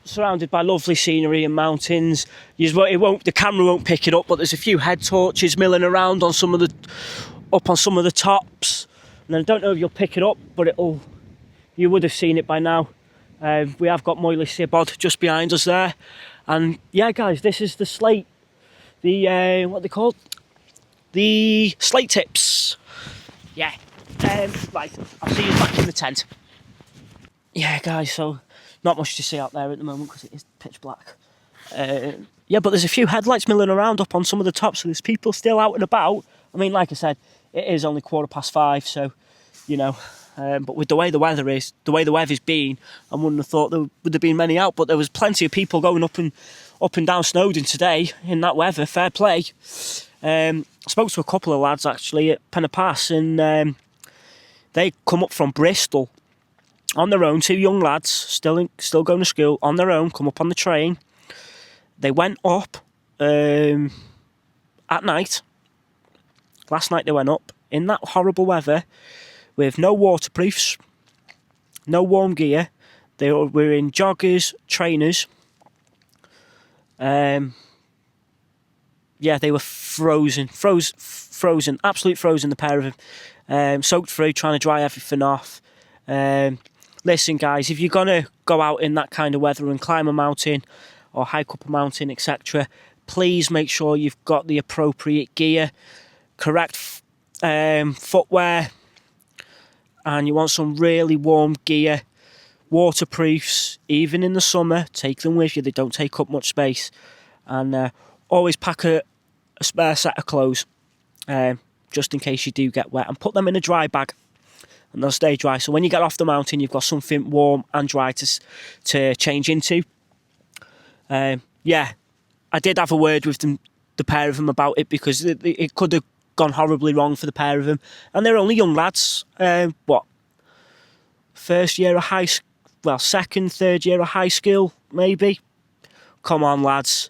A: surrounded by lovely scenery and mountains. The camera won't pick it up, but there's a few head torches milling around on some of the tops. And I don't know if you'll pick it up, but you would have seen it by now. We have got Moyley Sibod just behind us there. And yeah, guys, this is the slate. What are they called? The slate tips. Yeah. Right, I'll see you back in the tent. Yeah, guys, so not much to see out there at the moment because it is pitch black. Yeah, but there's a few headlights milling around up on some of the tops, so there's people still out and about. I mean, like I said, it is only 5:15, so, you know. But with the way the weather's been, I wouldn't have thought there would have been many out, but there was plenty of people going up and down Snowdonia today in that weather. Fair play. I spoke to a couple of lads actually at Penna Pass, and they come up from Bristol on their own. 2 young lads still going to school on their own. Come up on the train. They went up at night. Last night they went up in that horrible weather, with no waterproofs, no warm gear. They were in joggers, trainers. Yeah, they were frozen, absolute frozen, the pair of them. Soaked through, trying to dry everything off. Listen, guys, if you're going to go out in that kind of weather and climb a mountain or hike up a mountain, etc., please make sure you've got the appropriate gear, correct footwear, and you want some really warm gear, waterproofs, even in the summer. Take them with you, they don't take up much space. And always pack a spare set of clothes, just in case you do get wet, and put them in a dry bag, and they'll stay dry. So when you get off the mountain, you've got something warm and dry to change into. Yeah, I did have a word with them, the pair of them, about it, because it could have gone horribly wrong for the pair of them, and they're only young lads. First year of second, third year of high school, maybe. Come on, lads,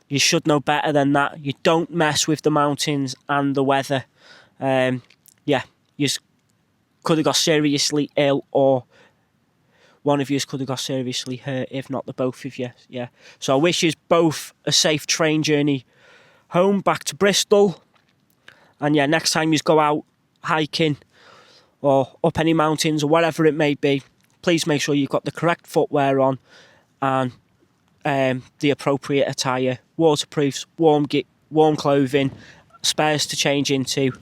A: you should know better than that. You don't mess with the mountains and the weather. Yeah, you could have got seriously ill, or one of you could have got seriously hurt, if not the both of you. Yeah, so I wish you both a safe train journey home back to Bristol. And yeah, next time you go out hiking or up any mountains or whatever it may be, please make sure you've got the correct footwear on, and the appropriate attire, waterproofs, warm clothing, spares to change into,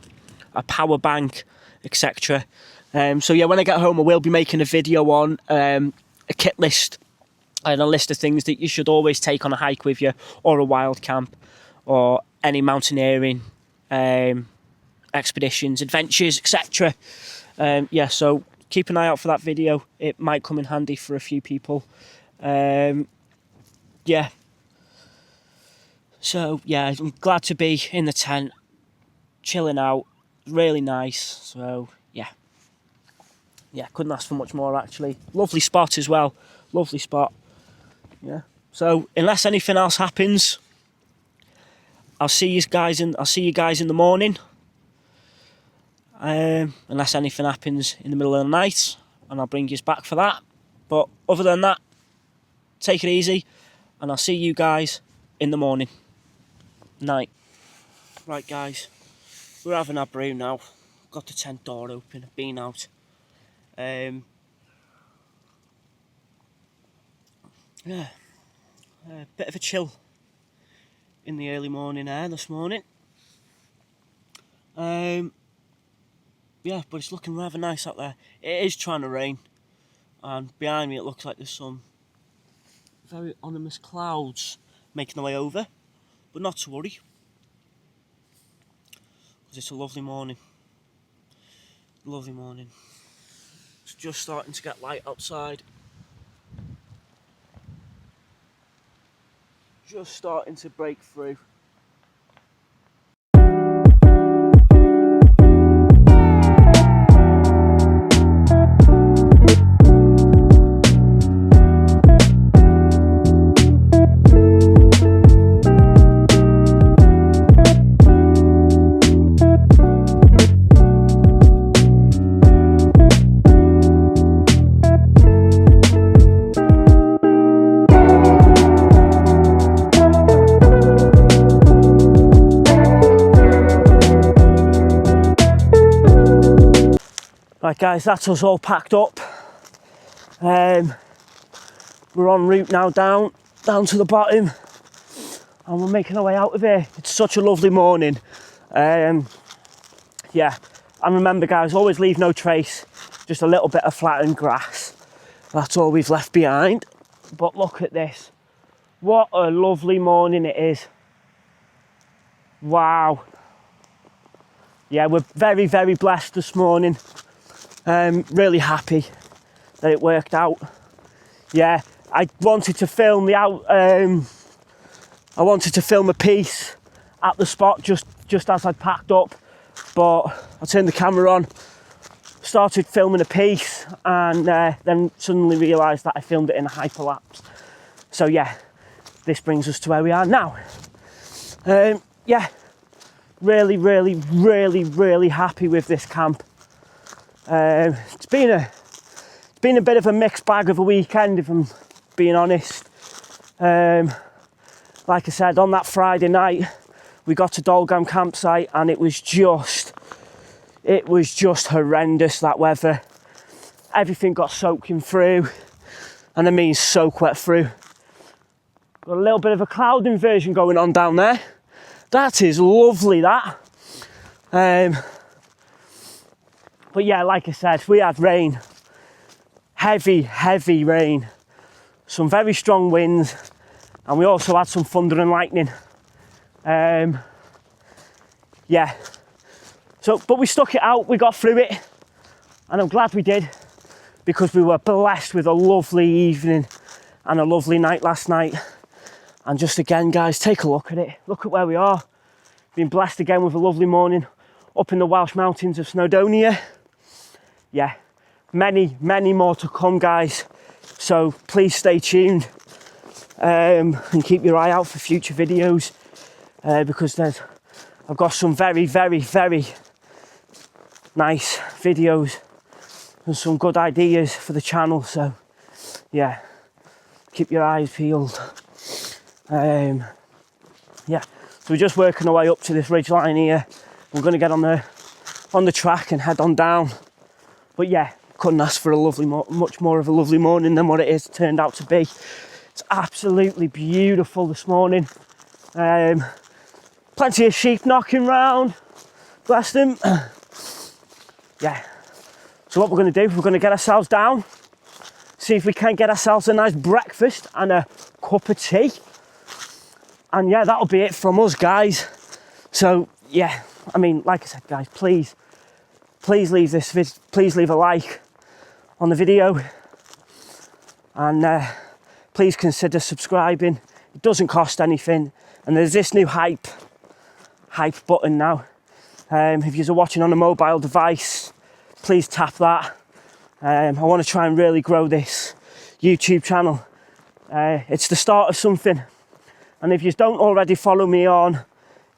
A: a power bank, etc. So yeah, when I get home I will be making a video on a kit list and a list of things that you should always take on a hike with you, or a wild camp, or any mountaineering expeditions, adventures, etc. Yeah, so keep an eye out for that video. It might come in handy for a few people. Yeah. So yeah, I'm glad to be in the tent, chilling out, really nice. So yeah, couldn't ask for much more actually. Lovely spot as well, lovely spot. Yeah. So unless anything else happens, I'll see you guys in the morning. Unless anything happens in the middle of the night, and I'll bring you back for that. But other than that, take it easy, and I'll see you guys in the morning. Night. Right guys, we're having our brew now. Got the tent door open, been out. Yeah, a bit of a chill in the early morning air this morning. Yeah, but it's looking rather nice out there. It is trying to rain, and behind me it looks like there's some very ominous clouds making their way over, but not to worry, because it's a lovely morning. Lovely morning. It's just starting to get light outside. Just starting to break through. Right guys, that's us all packed up. We're en route now down to the bottom, and we're making our way out of here. It's such a lovely morning. Yeah, and remember guys, always leave no trace, just a little bit of flattened grass. That's all we've left behind. But look at this. What a lovely morning it is. Wow. Yeah, we're very, very blessed this morning. Really happy that it worked out. Yeah, I wanted to film I wanted to film a piece at the spot just as I'd packed up, but I turned the camera on, started filming a piece, and then suddenly realised that I filmed it in a hyperlapse. So yeah, this brings us to where we are now. Yeah, really, really, really, really happy with this camp. It's been a bit of a mixed bag of a weekend, if I'm being honest. Like I said, on that Friday night we got to Dolgam campsite, and it was just horrendous, that weather. Everything got soaking through, and I mean soak wet through. Got a little bit of a cloud inversion going on down there. That is lovely, that. But yeah, like I said, we had rain, heavy rain, some very strong winds, and we also had some thunder and lightning. Yeah, so, but we stuck it out, we got through it, and I'm glad we did, because we were blessed with a lovely evening and a lovely night last night. And just again, guys, take a look at it, look at where we are. Been blessed again with a lovely morning up in the Welsh mountains of Snowdonia. Yeah, many more to come, guys, so please stay tuned, and keep your eye out for future videos, because I've got some very nice videos and some good ideas for the channel. So yeah, keep your eyes peeled. Yeah, so we're just working our way up to this ridge line here. We're going to get on the track and head on down. But yeah, couldn't ask for a much more of a lovely morning than what it is turned out to be. It's absolutely beautiful this morning. Plenty of sheep knocking round, bless them. Yeah, so what we're going to do, we're going to get ourselves down, see if we can get ourselves a nice breakfast and a cup of tea. And yeah, that'll be it from us, guys. So yeah, I mean, like I said, guys, please leave a like on the video, and please consider subscribing. It doesn't cost anything, and there's this new hype button now. If you're watching on a mobile device, please tap that. I want to try and really grow this YouTube channel. It's the start of something, and if you don't already follow me on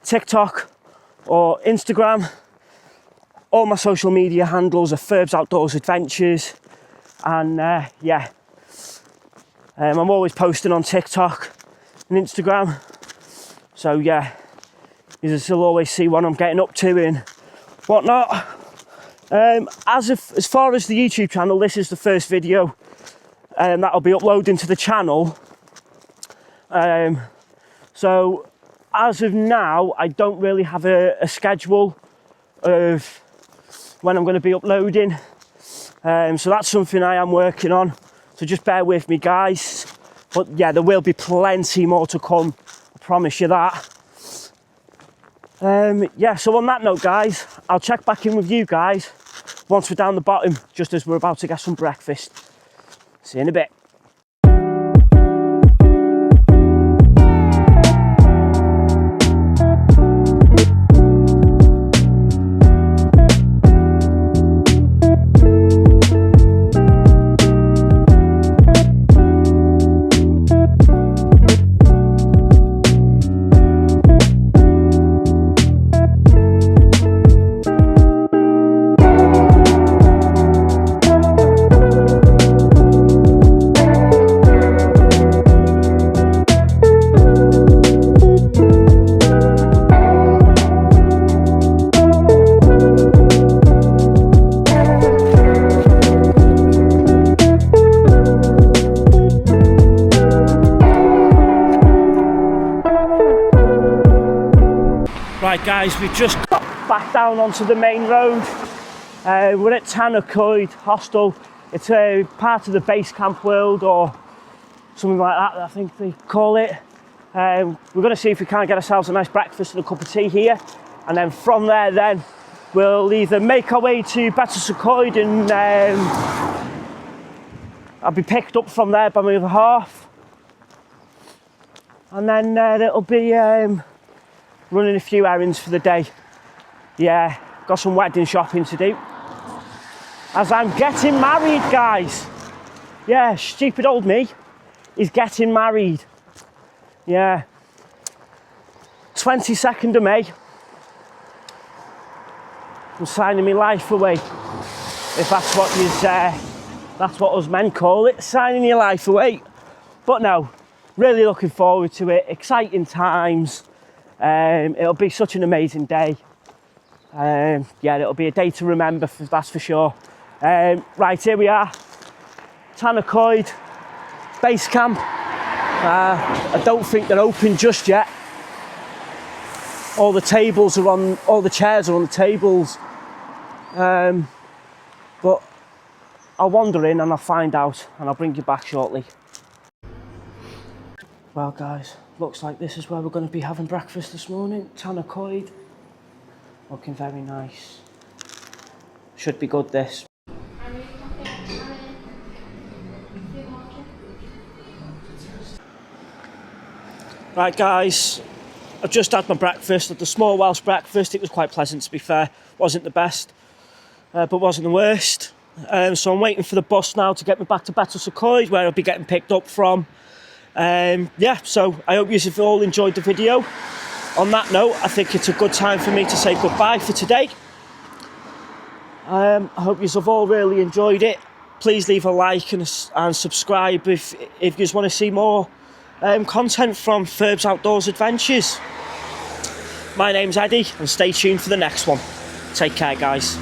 A: TikTok or Instagram, all my social media handles are Ferb's Outdoors Adventures, and yeah, I'm always posting on TikTok and Instagram, so yeah, you'll always see what I'm getting up to and whatnot. As far as the YouTube channel, this is the first video that I'll be uploading to the channel. So as of now, I don't really have a schedule of when I'm going to be uploading. So that's something I am working on. So just bear with me, guys. But yeah, there will be plenty more to come. I promise you that. Yeah, so on that note, guys, I'll check back in with you guys once we're down the bottom, just as we're about to get some breakfast. See you in a bit. Right, guys, we've just got back down onto the main road. We're at Tanacoid Hostel. It's a part of the base camp world, or something like that, I think they call it. We're going to see if we can get ourselves a nice breakfast and a cup of tea here, and then from there then we'll either make our way to Betws-y-Coed and I'll be picked up from there by my other half, and then it'll be running a few errands for the day. Yeah, got some wedding shopping to do, as I'm getting married, guys. Yeah, stupid old me is getting married. Yeah, 22nd of May. I'm signing my life away, if that's what us men call it, signing your life away. But no, really looking forward to it. Exciting times. It'll be such an amazing day. Yeah, it'll be a day to remember, that's for sure. Right, here we are, Tanacoid base camp. I don't think they're open just yet. All the chairs are on the tables. But I'll wander in and I'll find out, and I'll bring you back shortly. Well, guys, looks like this is where we're going to be having breakfast this morning. Tanacoid. Looking very nice. Should be good, this. Right, guys, I've just had my breakfast at the small Welsh breakfast. It was quite pleasant, to be fair. Wasn't the best, but wasn't the worst. So I'm waiting for the bus now to get me back to Betws-y-Coed, where I'll be getting picked up from. Yeah, so I hope you've all enjoyed the video. On that note, I think it's a good time for me to say goodbye for today. I hope you've all really enjoyed it. Please leave a like and subscribe if you just want to see more content from Ferb's Outdoors Adventures. My name's Eddie, and stay tuned for the next one. Take care, guys.